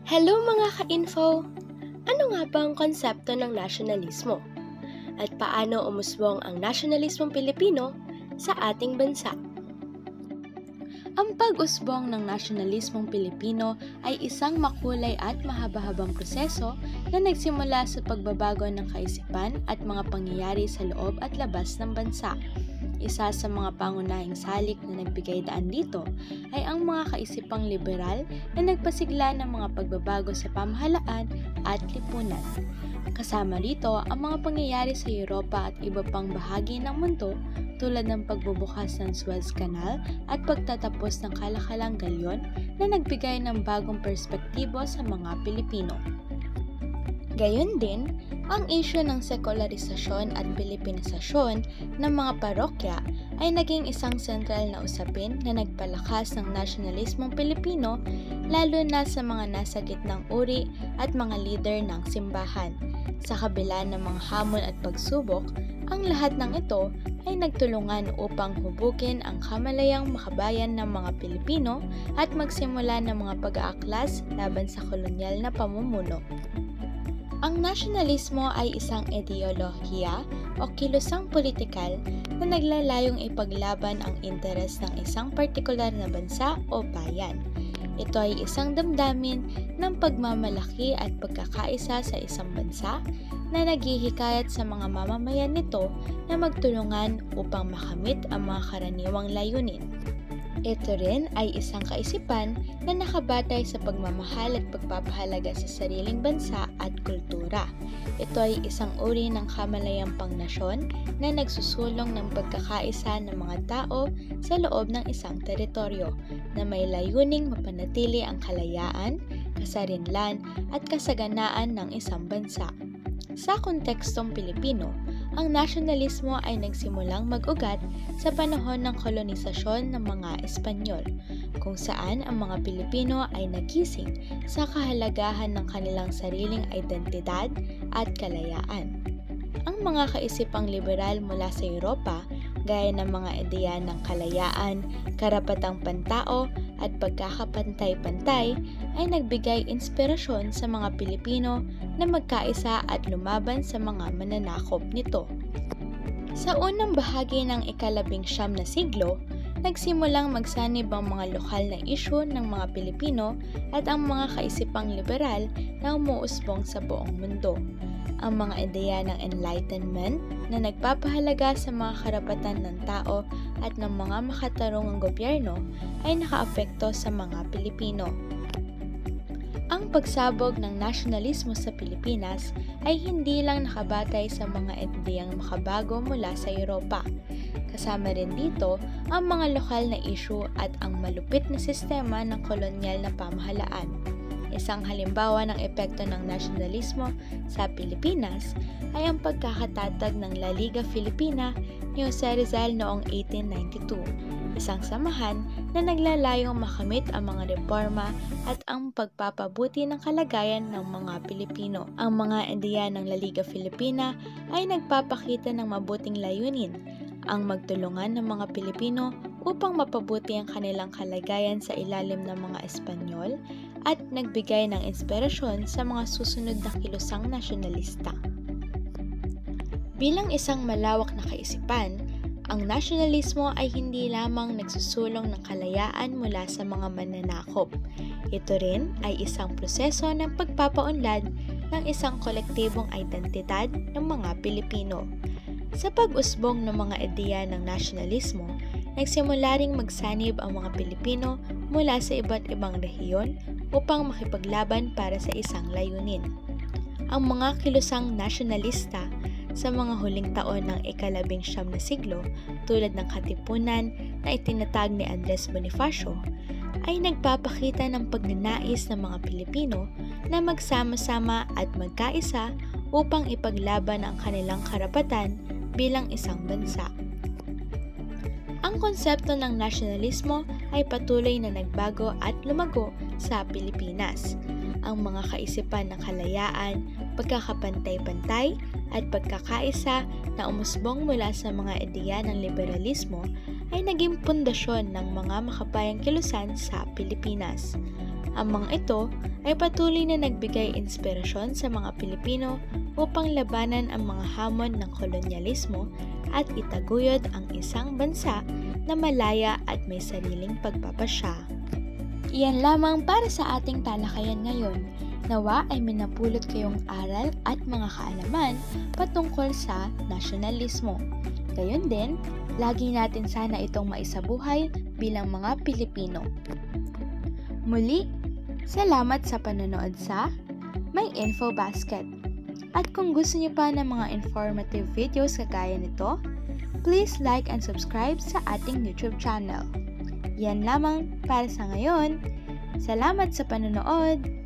Hello mga ka-info! Ano nga ba ang konsepto ng nasyonalismo? At paano umusbong ang nasyonalismong Pilipino sa ating bansa? Ang pag-usbong ng nasyonalismong Pilipino ay isang makulay at mahaba-habang proseso na nagsimula sa pagbabago ng kaisipan at mga pangyayari sa loob at labas ng bansa. Isa sa mga pangunahing salik na nagbigay daan dito ay ang mga kaisipang liberal na nagpasigla ng mga pagbabago sa pamahalaan at lipunan. Kasama rito ang mga pangyayari sa Europa at iba pang bahagi ng mundo tulad ng pagbubukas ng Suez Canal at pagtatapos ng kalakalang galyon na nagbigay ng bagong perspektibo sa mga Pilipino. Gayon din, ang isyu ng sekularisasyon at Pilipinisasyon ng mga parokya ay naging isang sentral na usapin na nagpalakas ng nasyonalismong Pilipino lalo na sa mga nasa gitnang uri at mga lider ng simbahan. Sa kabila ng mga hamon at pagsubok, ang lahat ng ito ay nagtulungan upang hubugin ang kamalayang makabayan ng mga Pilipino at magsimula ng mga pag-aaklas laban sa kolonyal na pamumuno. Ang nasyonalismo ay isang ideolohiya o kilusang politikal na naglalayong ipaglaban ang interes ng isang partikular na bansa o bayan. Ito ay isang damdamin ng pagmamalaki at pagkakaisa sa isang bansa na naghihikayat sa mga mamamayan nito na magtulungan upang makamit ang mga karaniwang layunin. Ito rin ay isang kaisipan na nakabatay sa pagmamahal at pagpapahalaga sa sariling bansa at kultura. Ito ay isang uri ng kamalayang pangnasyon na nagsusulong ng pagkakaisa ng mga tao sa loob ng isang teritoryo na may layuning mapanatili ang kalayaan, kasarinlan at kasaganaan ng isang bansa. Sa kontekstong Pilipino, ang nasyonalismo ay nagsimulang mag-ugat sa panahon ng kolonisasyon ng mga Espanyol, kung saan ang mga Pilipino ay nagising sa kahalagahan ng kanilang sariling identidad at kalayaan. Ang mga kaisipang liberal mula sa Europa, gaya ng mga ideya ng kalayaan, karapatang pantao at pagkakapantay-pantay ay nagbigay inspirasyon sa mga Pilipino na magkaisa at lumaban sa mga mananakop nito. Sa unang bahagi ng ika-19 na siglo, nagsimulang magsanib ang mga lokal na isyu ng mga Pilipino at ang mga kaisipang liberal na umuusbong sa buong mundo. Ang mga ideya ng Enlightenment na nagpapahalaga sa mga karapatan ng tao at ng mga makatarungang gobyerno ay nakaapekto sa mga Pilipino. Ang pagsabog ng nasyonalismo sa Pilipinas ay hindi lang nakabatay sa mga ideyang makabago mula sa Europa. Kasama rin dito ang mga lokal na issue at ang malupit na sistema ng kolonyal na pamahalaan. Isang halimbawa ng epekto ng nasyonalismo sa Pilipinas ay ang pagkakatatag ng La Liga Filipina ni Jose Rizal noong 1892. Isang samahan na naglalayong makamit ang mga reforma at ang pagpapabuti ng kalagayan ng mga Pilipino. Ang mga ideya ng La Liga Filipina ay nagpapakita ng mabuting layunin, ang magtulungan ng mga Pilipino upang mapabuti ang kanilang kalagayan sa ilalim ng mga Espanyol at nagbigay ng inspirasyon sa mga susunod na kilusang nasyonalista. Bilang isang malawak na kaisipan, ang nasyonalismo ay hindi lamang nagsusulong ng kalayaan mula sa mga mananakop. Ito rin ay isang proseso ng pagpapaunlad ng isang kolektibong identidad ng mga Pilipino. Sa pag-usbong ng mga ideya ng nasyonalismo, nagsimula ring magsanib ang mga Pilipino mula sa iba't ibang rehiyon upang makipaglaban para sa isang layunin. Ang mga kilusang nasyonalista sa mga huling taon ng ika-19 na siglo tulad ng Katipunan na itinatag ni Andres Bonifacio ay nagpapakita ng pagnanais ng mga Pilipino na magsama-sama at magkaisa upang ipaglaban ang kanilang karapatan bilang isang bansa. Ang konsepto ng nasyonalismo ay patuloy na nagbago at lumago sa Pilipinas. Ang mga kaisipan ng kalayaan, pagkakapantay-pantay at pagkakaisa na umusbong mula sa mga ideya ng liberalismo ay naging pundasyon ng mga makabayang kilusan sa Pilipinas. Ang mga ito ay patuloy na nagbigay inspirasyon sa mga Pilipino upang labanan ang mga hamon ng kolonyalismo at itaguyod ang isang bansa na malaya at may sariling pagpapasya. Iyan lamang para sa ating talakayan ngayon. Nawa ay minapulot kayong aral at mga kaalaman patungkol sa nasyonalismo. Gayon din, lagi natin sana itong maisabuhay bilang mga Pilipino. Muli, salamat sa panonood sa My Info Basket. At kung gusto niyo pa ng mga informative videos kagaya nito, please like and subscribe sa ating YouTube channel. Yan lamang para sa ngayon. Salamat sa panonood!